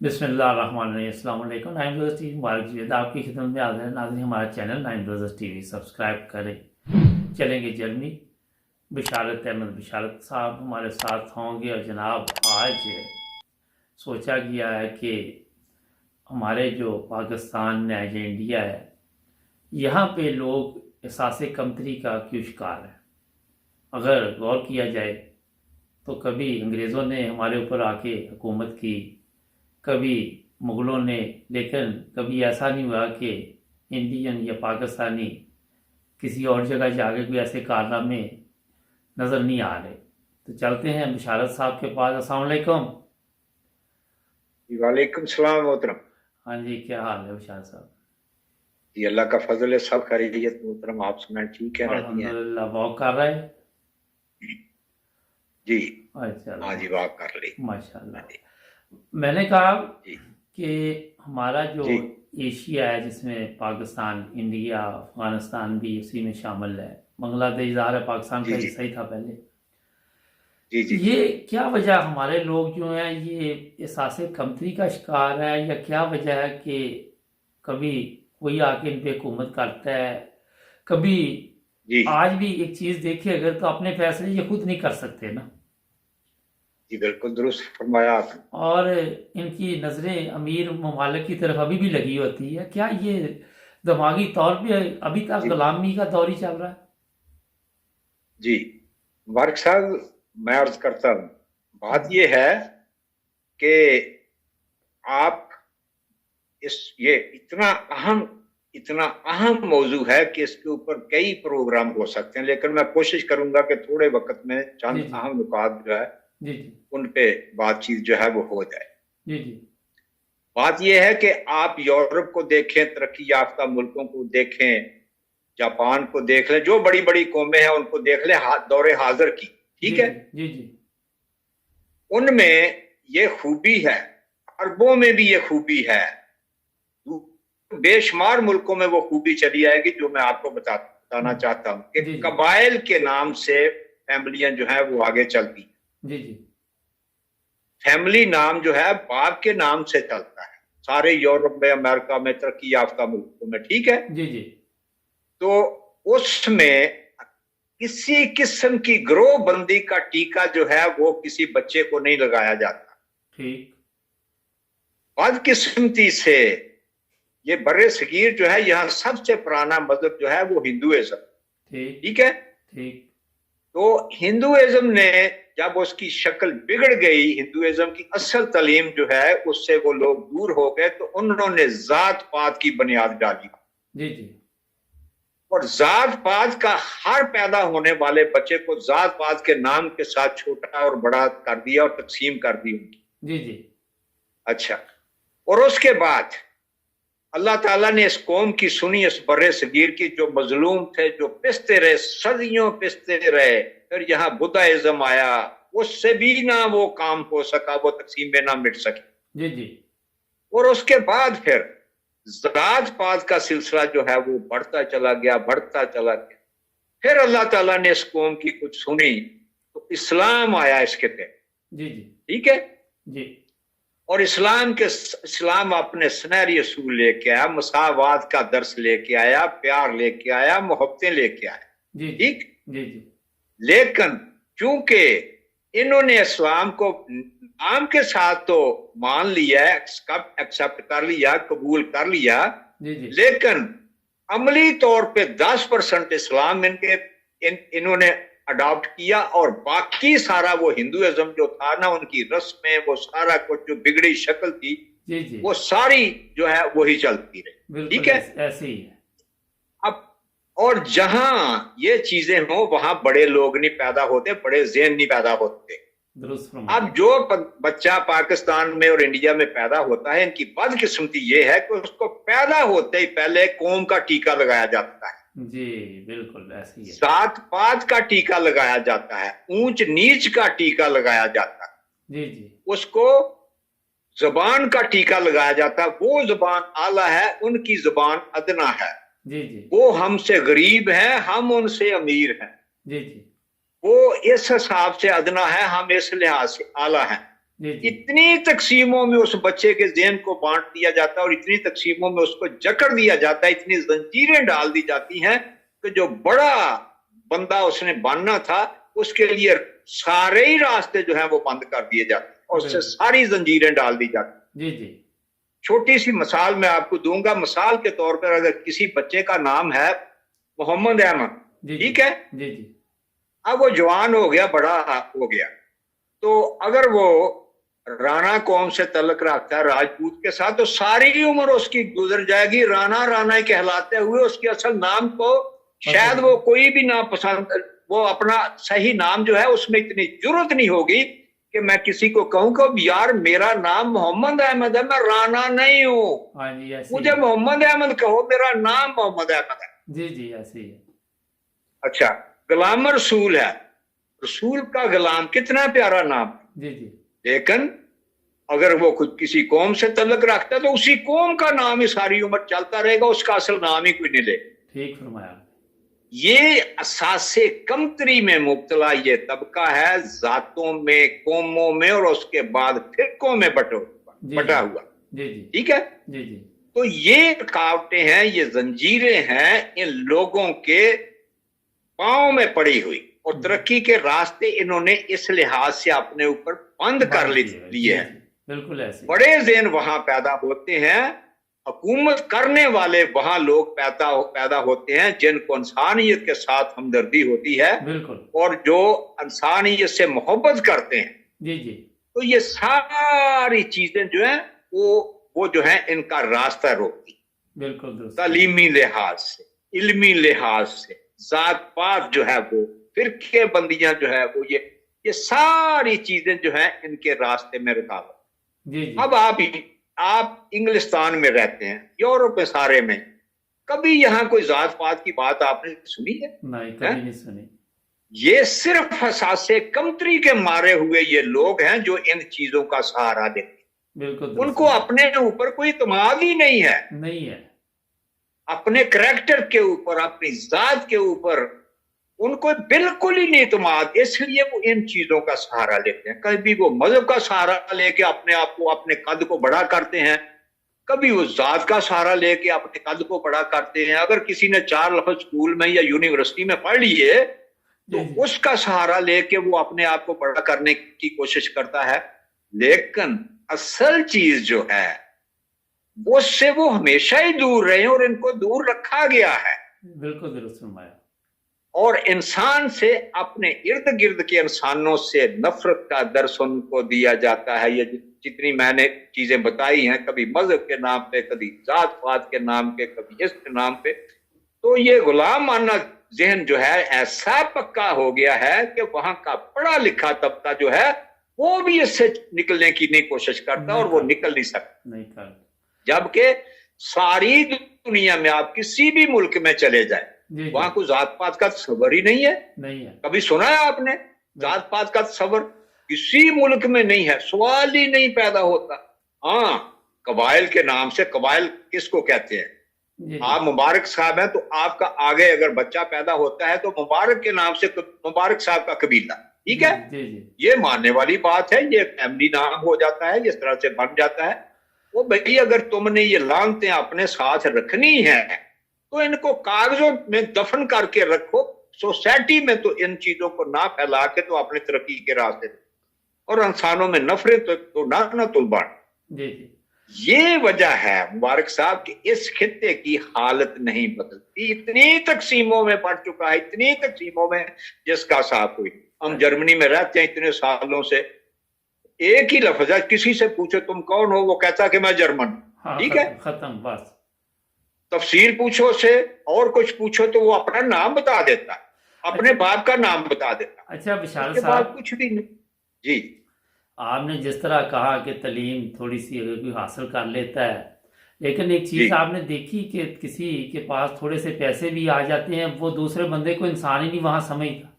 बिस्मिल्लाहिर्रहमानिर्रहीम। अस्सलाम वालेकुम। नाइन ब्रदर्स टीवी मुबारक जी आप की खिदमत में हाजिर है। नाज़रीन, हमारा channel nine brothers TV subscribe करें। चलेंगे जर्नी। बिशारत अहमद बिशारत साहब हमारे साथ होंगे। और जनाब, आज सोचा गया है कि हमारे जो पाकिस्तान है, जो इंडिया है, यहाँ पे लोग एहसास कमतरी का क्यों शिकार है। अगर गौर किया जाए तो कभी अंग्रेज़ों ने हमारे ऊपर आके हुकूमत की, कभी मुग़लों ने, लेकिन कभी ऐसा नहीं हुआ कि इंडियन या पाकिस्तानी किसी और जगह जाके कोई ऐसे कारनामे नज़र नहीं आ रहे। तो चलते हैं बिशारत साहब के पास। अस्सलाम वालेकुम। वालेकुम सलाम मोहतरम। हाँ जी, क्या हाल है बिशारत साहब? जी अल्लाह का फजल है, सब खैरियत मोहतरम। आप सुनाए, ठीक है? रहती हैं? अल्हम्दुलिल्लाह। वॉक कर रहे हैं? जी अच्छा, हाँ जी, वाह कर ली। हाँ जी। माशाल्लाह। मैंने कहा जी कि हमारा जो जी एशिया है, जिसमें पाकिस्तान, इंडिया, अफगानिस्तान भी उसी में शामिल है, बांग्लादेश ज़ाहिर है पाकिस्तान का जी जी हिस्सा ही था पहले। जी जी ये क्या वजह, हमारे लोग जो हैं ये एहसास कमतरी का शिकार है, या क्या वजह है कि कभी कोई आके इन पे हुकूमत करता है, कभी जी आज भी एक चीज़ देखिए अगर, तो अपने फैसले ये खुद नहीं कर सकते ना। जी, बिल्कुल दुरुस्त फरमाया आपने। और इनकी नज़रें अमीर ममालिक की तरफ अभी भी लगी होती है। क्या ये दिमागी तौर पे अभी तक जी गुलामी का दौर ही चल रहा है? जी मुबारक साहब, मैं अर्ज करता हूँ, बात यह है कि आप ये इतना अहम मौजू है कि इसके ऊपर कई प्रोग्राम हो सकते हैं, लेकिन मैं कोशिश करूंगा कि थोड़े वक्त में जी चंद जी अहम नुकात जो है जी जी उन पे बातचीत जो है वो हो जाए। जी जी बात यह है कि आप यूरोप को देखें, तरक्की याफ्ता मुल्कों को देखें, जापान को देख लें, जो बड़ी बड़ी कौमें हैं उनको देख लें, दौरे हाजिर की, जी ठीक है? जी जी जी उनमें ये खूबी है, अरबों में भी ये खूबी है, बेशुमार मुल्कों में वो खूबी चली आएगी जो मैं आपको बताना चाहता हूं कि जी जी कबाइल के नाम से फैमिलियां जो है वो आगे चलती। जी जी फैमिली नाम जो है बाप के नाम से चलता है सारे यूरोप में, अमेरिका में, तरक्की याफ्ता मुल्कों में, ठीक है? जी जी तो उसमें किसी किस्म की ग्रोह बंदी का टीका जो है वो किसी बच्चे को नहीं लगाया जाता। ठीक बदकिस्मती से ये बर्रे सगीर जो है, यहाँ सबसे पुराना मजहब जो है वो हिंदुइज्म, ठीक ठीक है? ठीक तो हिंदुइज्म ने जब उसकी शक्ल बिगड़ गई, हिंदुइज्म की असल तालीम जो है उससे वो लोग दूर हो गए, तो उन्होंने जात पात की बुनियाद डाली। जी जी और जात पात का हर पैदा होने वाले बच्चे को जात पात के नाम के साथ छोटा और बड़ा कर दिया और तकसीम कर दी उनकी। जी जी अच्छा, और उसके बाद अल्लाह ताला ने इस कौम की सुनी, इस बर्रे सगीर की, जो मजलूम थे, जो पिसते रहे, सदियों पिसते रहे, फिर यहाँ बुद्धाइज्म आया, उससे भी ना वो काम हो सका, वो तकसीमें ना मिट सकी। जी जी और उसके बाद फिर जात पात का सिलसिला जो है वो बढ़ता चला गया, बढ़ता चला गया। फिर अल्लाह ताला ने इस कौम की कुछ सुनी तो इस्लाम आया इसके तहत, जी जी ठीक है? जी और इस्लाम अपने सुनहरी असूल लेके आया, मसावात का दर्स लेके आया, प्यार लेके आया, मोहब्बतें लेके आया, जी ठीक? जी जी लेकिन चूंकि इन्होंने इस्लाम को नाम के साथ तो मान लिया, एक्सेप्ट कर लिया, कबूल कर लिया, जी जी लेकिन अमली तौर पे 10% इस्लाम इन्होंने अडॉप्ट किया, और बाकी सारा वो हिंदुइज्म जो था ना, उनकी रस्में, वो सारा कुछ जो बिगड़ी शक्ल थी, जी जी वो सारी जो है वही चलती रही, बिल्कुल ठीक है? ऐसे ही है। अब और जहां ये चीजें हो वहां बड़े लोग नहीं पैदा होते, बड़े ज़हन नहीं पैदा होते। दुरुस्त फरमाया। अब जो बच्चा पाकिस्तान में और इंडिया में पैदा होता है, इनकी बदकिस्मती ये है कि उसको पैदा होते ही पहले कौम का टीका लगाया जाता है, जी बिल्कुल ऐसे ही है। जात पात का टीका लगाया जाता है, ऊंच नीच का टीका लगाया जाता है, जी जी उसको जबान का टीका लगाया जाता है। वो जबान आला है, उनकी जबान अदना है, जी जी वो हमसे गरीब है, हम उनसे अमीर हैं, जी जी वो इस हिसाब से अदना है, हम इस लिहाज से आला हैं। जी जी इतनी तकसीमों में उस बच्चे के ज़हन को बांट दिया जाता है और इतनी तकसीमों में उसको जकड़ दिया जाता है, इतनी जंजीरें डाल दी जाती हैं कि जो बड़ा बंदा उसने बनना था उसके लिए सारे ही रास्ते जो हैं वो बंद कर दिए जाते हैं और उससे सारी जंजीरें डाल दी जाती जी जी छोटी सी मिसाल मैं आपको दूंगा। मिसाल के तौर पर अगर किसी बच्चे का नाम है मोहम्मद अहमद, जी ठीक है, जी जी अब वो जवान हो गया, बड़ा हो गया, तो अगर वो राणा कौम से तल्लुक रखता है, राजपूत के साथ, तो सारी उम्र उसकी गुजर जाएगी राणा राणा ही कहलाते हुए। उसके असल नाम को शायद वो कोई भी ना पसंद, वो अपना सही नाम जो है उसमें इतनी जरूरत नहीं होगी कि मैं किसी को कहूं कि यार मेरा नाम मोहम्मद अहमद है, मैं राणा नहीं हूं, हाँ जी ऐसे मुझे ही। मोहम्मद अहमद कहो, मेरा नाम मोहम्मद अहमद है। जी जी ऐसे ही है। अच्छा, गुलाम रसूल है, रसूल का गुलाम, कितना प्यारा नाम, जी जी लेकिन अगर वो खुद किसी कौम से तल्लुक रखता है तो उसी कौम का नाम ही सारी उम्र चलता रहेगा, उसका असल नाम ही कोई नहीं ले। ठीक फरमाया। ये असासे कमतरी में मुब्तला ये तबका है, जातों में, कौमों में और उसके बाद फिरकों में बटा हुआ। जी जी ठीक है, जी जी तो ये रुकावटें हैं, ये जंजीरें हैं इन लोगों के पांव में पड़ी हुई, और तरक्की के रास्ते इन्होंने इस लिहाज से अपने ऊपर बंद कर लिए हैं। बिल्कुल ऐसे। बड़े ज़हन वहां पैदा होते हैं, हुकूमत करने वाले वहां लोग पैदा होते हैं जिनको इंसानियत के साथ हमदर्दी होती है, बिल्कुल, और जो इंसानियत से मोहब्बत करते हैं। जी जी तो ये सारी चीजें जो है वो जो है इनका रास्ता रोकती, बिल्कुल दुरुस्त। तालीमी लिहाज से, इल्मी लिहाज से, जात पात जो है वो, फिरके बंदियां जो है वो, ये सारी चीजें जो है इनके रास्ते में रुकावट। जी जी अब आप इंग्लिस्तान में रहते हैं, यूरोप में सारे में, कभी यहाँ कोई जात पात की बात आपने सुनी है? नहीं, कभी नहीं सुनी। ये सिर्फ हसासे कमतरी के मारे हुए ये लोग हैं जो इन चीजों का सहारा देते हैं। बिल्कुल दुरुस्त। उनको अपने ऊपर कोई इत्मीनाद ही नहीं है, नहीं है। अपने करैक्टर के ऊपर, अपनी जात के ऊपर उनको बिल्कुल ही नहीं इत्मीनाद, इसलिए वो इन चीजों का सहारा लेते हैं। कभी वो मजहब का सहारा लेके अपने आप को, अपने कद को बड़ा करते हैं, कभी वो जात का सहारा लेके अपने कद को बड़ा करते हैं। अगर किसी ने 4 लफ्ज स्कूल में या यूनिवर्सिटी में पढ़ लिए तो उसका सहारा लेके वो अपने आप को बड़ा करने की कोशिश करता है, लेकिन असल चीज जो है उससे वो हमेशा ही दूर रहे और इनको दूर रखा गया है। बिल्कुल दुरुस्त फरमाया। और इंसान से, अपने इर्द गिर्द के इंसानों से नफरत का दर्स उनको दिया जाता है। ये जितनी मैंने चीजें बताई हैं, कभी मजहब के नाम पे, कभी जात पात के नाम पे, कभी इसके नाम पे, तो ये गुलामाना ज़हन जो है ऐसा पक्का हो गया है कि वहां का पढ़ा लिखा तबका जो है वो भी इससे निकलने की नहीं कोशिश करता, और वो निकल नहीं सकता। नहीं कर। जबकि सारी दुनिया में आप किसी भी मुल्क में चले जाए, वहां कोई जात पात का तस्वर ही नहीं है। नहीं है। कभी सुना है आपने जात पात का तस्वर? किसी मुल्क में नहीं है, सवाल ही नहीं पैदा होता। हाँ, कबाइल के नाम से, कबाइल किसको कहते हैं? आप मुबारक साहब हैं तो आपका आगे अगर बच्चा पैदा होता है तो मुबारक के नाम से मुबारक साहब का कबीला, ठीक है, ये मानने वाली बात है, ये फैमिली नाम हो जाता है, इस तरह से बन जाता है। वो भाई अगर तुमने ये लानतें अपने साथ रखनी है तो इनको कागजों में दफन करके रखो, सोसाइटी में तो इन चीजों को ना फैला के तो अपने तरक्की के रास्ते, और इंसानों में नफरत तो ना तुलबान। ये वजह है मुबारक साहब कि इस खित्ते की हालत नहीं बदलती, इतनी तकसीमों में बढ़ चुका है, इतनी तकसीमों में जिसका साफ हुई। हम जर्मनी में रहते हैं इतने सालों से, एक ही लफ्ज है, किसी से पूछो तुम कौन हो, वो कहता कि मैं जर्मन, ठीक है, खत्म बस। तफसीर पूछो से और कुछ पूछो तो वो अपना नाम बता देता, अपने बाप का नाम बता देता। अच्छा बिशारत साहब, कुछ भी नहीं। जी, आपने जिस तरह कहा कि तालीम थोड़ी सी अगर कोई हासिल कर लेता है, लेकिन एक चीज़ आपने देखी कि किसी के पास थोड़े से पैसे भी आ जाते हैं, वो दूसरे बंदे को इंसान ही नहीं वहां समझता,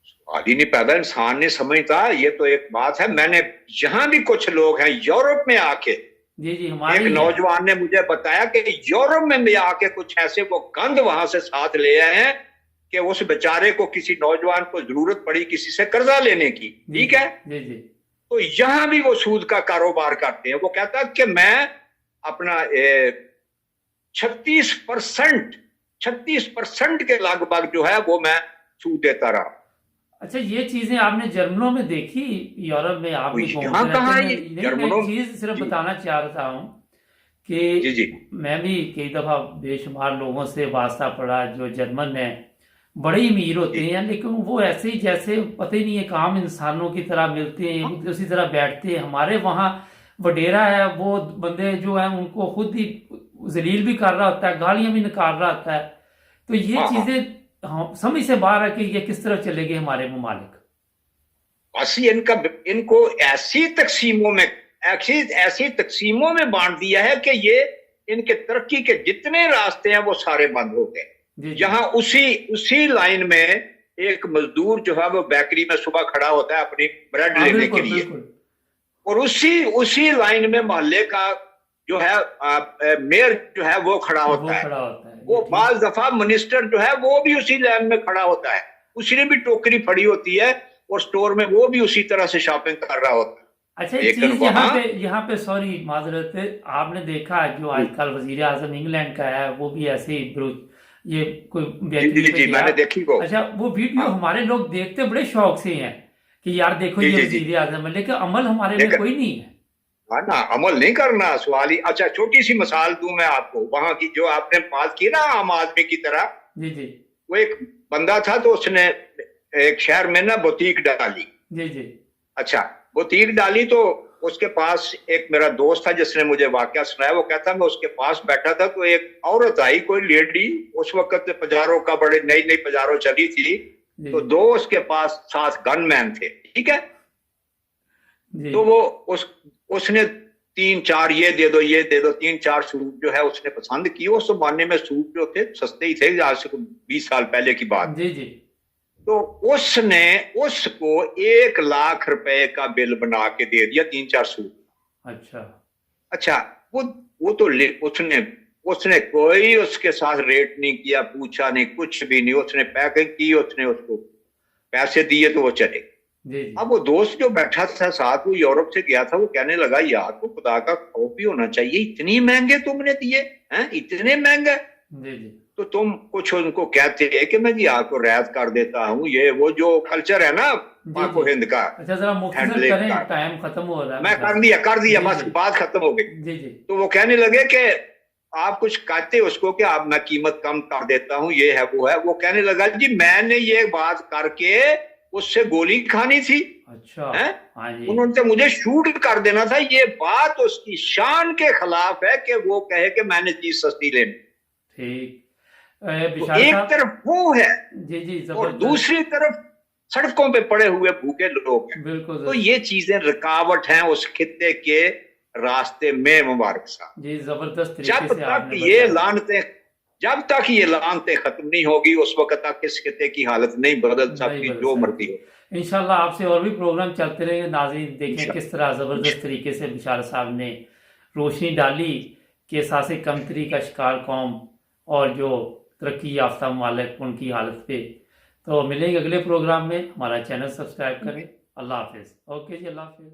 सवाल ही नहीं पैदा, इंसान नहीं समझता। ये तो एक बात है। मैंने जहां भी कुछ लोग हैं यूरोप में आके, जी एक नौजवान ने मुझे बताया कि यूरोप में भी आके कुछ ऐसे वो गंद वहां से साथ ले आए हैं कि उस बेचारे को, किसी नौजवान को जरूरत पड़ी किसी से कर्जा लेने की, ठीक है, तो यहां भी वो सूद का कारोबार करते हैं। वो कहता है कि मैं अपना 36% के लगभग जो है वो मैं सूद देता रहा। अच्छा, ये चीजें आपने जर्मनों में देखी? यूरोप में आप भी घूमते यहाँ रहते कहाँ है हैं। ये नहीं, मैं जर्मनों एक चीज सिर्फ जी बताना चाह रहा हूँ जी कि जी मैं भी कई दफा बेशुमार लोगों से वास्ता पड़ा जो जर्मन है, बड़े ही अमीर होते जी हैं, लेकिन वो ऐसे ही जैसे पता ही नहीं है, काम इंसानों की तरह मिलते हैं, हाँ उसी तरह बैठते हैं। हमारे वहाँ वडेरा है, वो बंदे जो है उनको खुद ही जलील भी कर रहा होता है, गालियां भी निकाल रहा होता है। तो ये हाँ हाँ। चीजें हम समझ से बाहर है कि ये किस तरह चलेगी हमारे ममालिक। बस इनको ऐसी तकसीमों में बांट दिया है कि ये इनके तरक्की के जितने रास्ते हैं वो सारे बंद हो गए। जी जी जहां उसी लाइन में एक मजदूर जो है वो बेकरी में सुबह खड़ा होता है अपनी ब्रेड हाँ, लेने के बिल्कुल लिए, बिल्कुल। और उसी लाइन में मोहल्ले का जो है मेयर जो है वो खड़ा वो होता है। खड़ा होता है, ये वो ठीक। बाज दफा मिनिस्टर जो है वो भी उसी लाइन में खड़ा होता है, उसने भी टोकरी फड़ी होती है और स्टोर में वो भी उसी तरह से शॉपिंग कर रहा होता है। अच्छा, एक लेकिन चीज वहां यहाँ पे सॉरी माजरत, आपने देखा जो आजकल वजीर आजम इंग्लैंड का है, वो भी ऐसे ही ये कोई जी बेकरी जी पे जी गया। मैंने देखी को। अच्छा, वो वीडियो हाँ हमारे लोग देखते बड़े शौक से हैं कि यार देखो जी ये जी जी वजीर आजम है, लेकिन अमल हमारे में लेकिन कोई नहीं है। हाँ ना, अमल नहीं करना सवाल ही। अच्छा, छोटी सी मिसाल दूं मैं आपको, वहां की जो आपने बात की ना आम आदमी की तरह, जी जी वो एक बंदा था तो उसने एक शहर में ना बुटीक डाली। जी जी अच्छा, बुटीक डाली तो उसके पास एक मेरा दोस्त था जिसने मुझे वाकया सुनाया। वो कहता मैं उसके पास बैठा था तो एक औरत आई, कोई लेडी, उस वक्त पजारों का बड़े नई नई पजारों चली थी, जी तो दो उसके पास 7 गनमैन थे, ठीक है। जी तो वो उसने 3-4 ये दे दो 3-4 सूट जो है उसने पसंद किए। उस जमाने में सूट जो थे सस्ते ही थे, आज से 20 साल पहले की बात। जी जी तो उसने उसको 1 लाख रुपए का बिल बना के दे दिया 3-4 सूट। अच्छा अच्छा, वो तो उसने कोई उसके साथ रेट नहीं किया, पूछा नहीं, कुछ भी नहीं। उसने पैकिंग की, उसने उसको पैसे दिए तो वो चले। जी जी अब वो दोस्त जो बैठा था साथ, वो यूरोप से गया था, वो कहने लगा यार तो खुदा का खौफ भी होना चाहिए, इतनी महंगे तुमने दिए हैं, इतने महंगे। जी जी तो तुम कुछ उनको कहते हैं कि मैं जी आपको रियायत कर देता हूँ, ये वो जो कल्चर है ना जी पाको जी। हिंद का अच्छा, जरा मुख्तसर हैंडलिंग करें, का, टाइम खत्म हो रहा है मैं मेरा। कर दिया जी बस, जी बात खत्म हो गई। जी जी तो वो कहने लगे कि आप कुछ कहते उसको कि आप मैं कीमत कम कर देता हूँ, ये है वो है। वो कहने लगा जी मैंने ये बात करके उससे गोली खानी थी, अच्छा है? हाँ जी उन्होंने मुझे शूट कर देना था। ये बात उसकी शान के खिलाफ है कि वो कहे कि मैंने चीज सस्ती लेनी। ठीक। तो विशाल एक साहब, तरफ वो है जी जी और जबरदस्त, दूसरी तरफ सड़कों पे पड़े हुए भूखे लोग हैं। बिल्कुल तो ये चीजें रुकावट हैं उस खित्ते के रास्ते में। मुबारक साहब, जी जबरदस्त तरीके से आपने ये बताया। लानतें जब तक ये लानतें खत्म नहीं होगी उस वक्त तक इस खित्ते की हालत नहीं बदल नहीं सकती, बदल जो सकती। मर्जी हो। इंशाल्लाह आपसे और भी प्रोग्राम चलते रहेंगे। नाज़रीन देखें इंशाल्लाह किस तरह ज़बरदस्त तरीके से विशाल साहब ने रोशनी डाली कि सासे कमतरी का शिकार कौम और जो तरक्की याफ्ता ममालिक उनकी हालत पे। तो मिलेंगे अगले प्रोग्राम में। हमारा चैनल सब्सक्राइब करें। अल्लाह हाफिज़। ओके जी, अल्लाह हाफिज़।